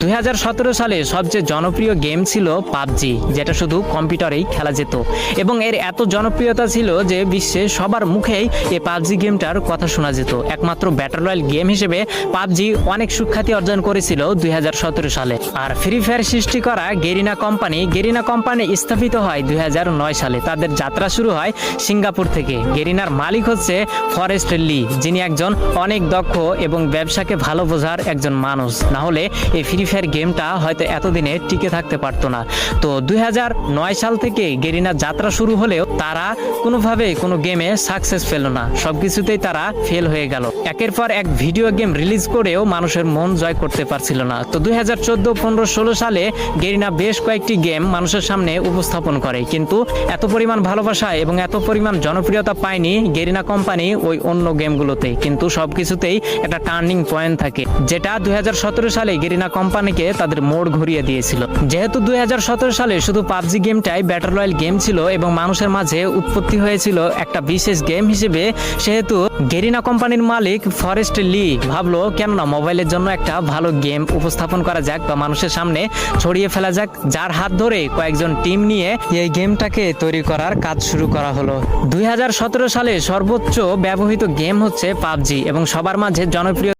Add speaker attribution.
Speaker 1: 2017 সালে সবচেয়ে জনপ্রিয় গেম ছিল পাবজি, যেটা শুধু কম্পিউটারেই খেলা যেত এবং এর এত জনপ্রিয়তা ছিল যে বিশ্বে সবার মুখেই এই পাবজি গেমটার কথা শোনা যেত। একমাত্র ব্যাটল রয়্যাল গেম হিসেবে পাবজি অনেক সুখ্যাতি অর্জন করেছিল 2017 সালে। আর ফ্রি ফায়ার সৃষ্টি করা গেরিনা কোম্পানি স্থাপিত হয় 2009 সালে। তাদের যাত্রা শুরু হয় সিঙ্গাপুর থেকে। গেরিনার মালিক হচ্ছে ফরেস্ট লি, যিনি একজন অনেক দক্ষ এবং ব্যবসাকে ভালো বোঝার একজন মানুষ। না হলে এই ফ্রি ফায়ার গেমটা হয়তো এতদিনে টিকে থাকতে পারতো না। তো 2009 সাল থেকে গেরিনার যাত্রা শুরু হলেও তারা কোনোভাবে কোনো গেমে সাকসেস পেল না, সবকিছুতেই তারা ফেল হয়ে গেল। একের পর এক ভিডিও গেম রিলিজ করেও মানুষের মন জয় করতে পারছিল না। তো 2014, 15, 16 সালে গেরিনা বেশ কয়েকটি গেম মানুষের সামনে উপস্থাপন করে, কিন্তু এত পরিমাণ ভালোবাসা এবং এত পরিমাণ জনপ্রিয়তা পায়নি গেরিনা কোম্পানি ওই অন্য গেমগুলোতে। কিন্তু সবকিছুতেই একটা টার্নিং পয়েন্ট থাকে, যেটা 2017 সালে গেরিনা কোম্পানিকে তাদের মোড় ঘুরিয়ে দিয়েছিল। যেহেতু 2017 সালে শুধু পাবজি গেমটাই ব্যাটল রয়্যাল গেম ছিল এবং মানুষের মাঝে উৎপত্তি হয়েছিল একটা বিশেষ গেম হিসেবে, সেহেতু গেরিনা কোম্পানির মালিক ফরেস্ট লি ভাবলো কেননা মোবাইলের জন্য একটা ভালো গেম উপস্থাপন করা যাক বা মানুষের সামনে ছড়িয়ে ফেলা যাক, যার হাত ধরে কয়েকজন টিম নিয়ে এই গেমটাকে তৈরি করার কাজ শুরু করা হলো। 2017 সালে সর্বোচ্চ ব্যবহৃত গেম হচ্ছে পাবজি এবং সবার মাঝে জনপ্রিয়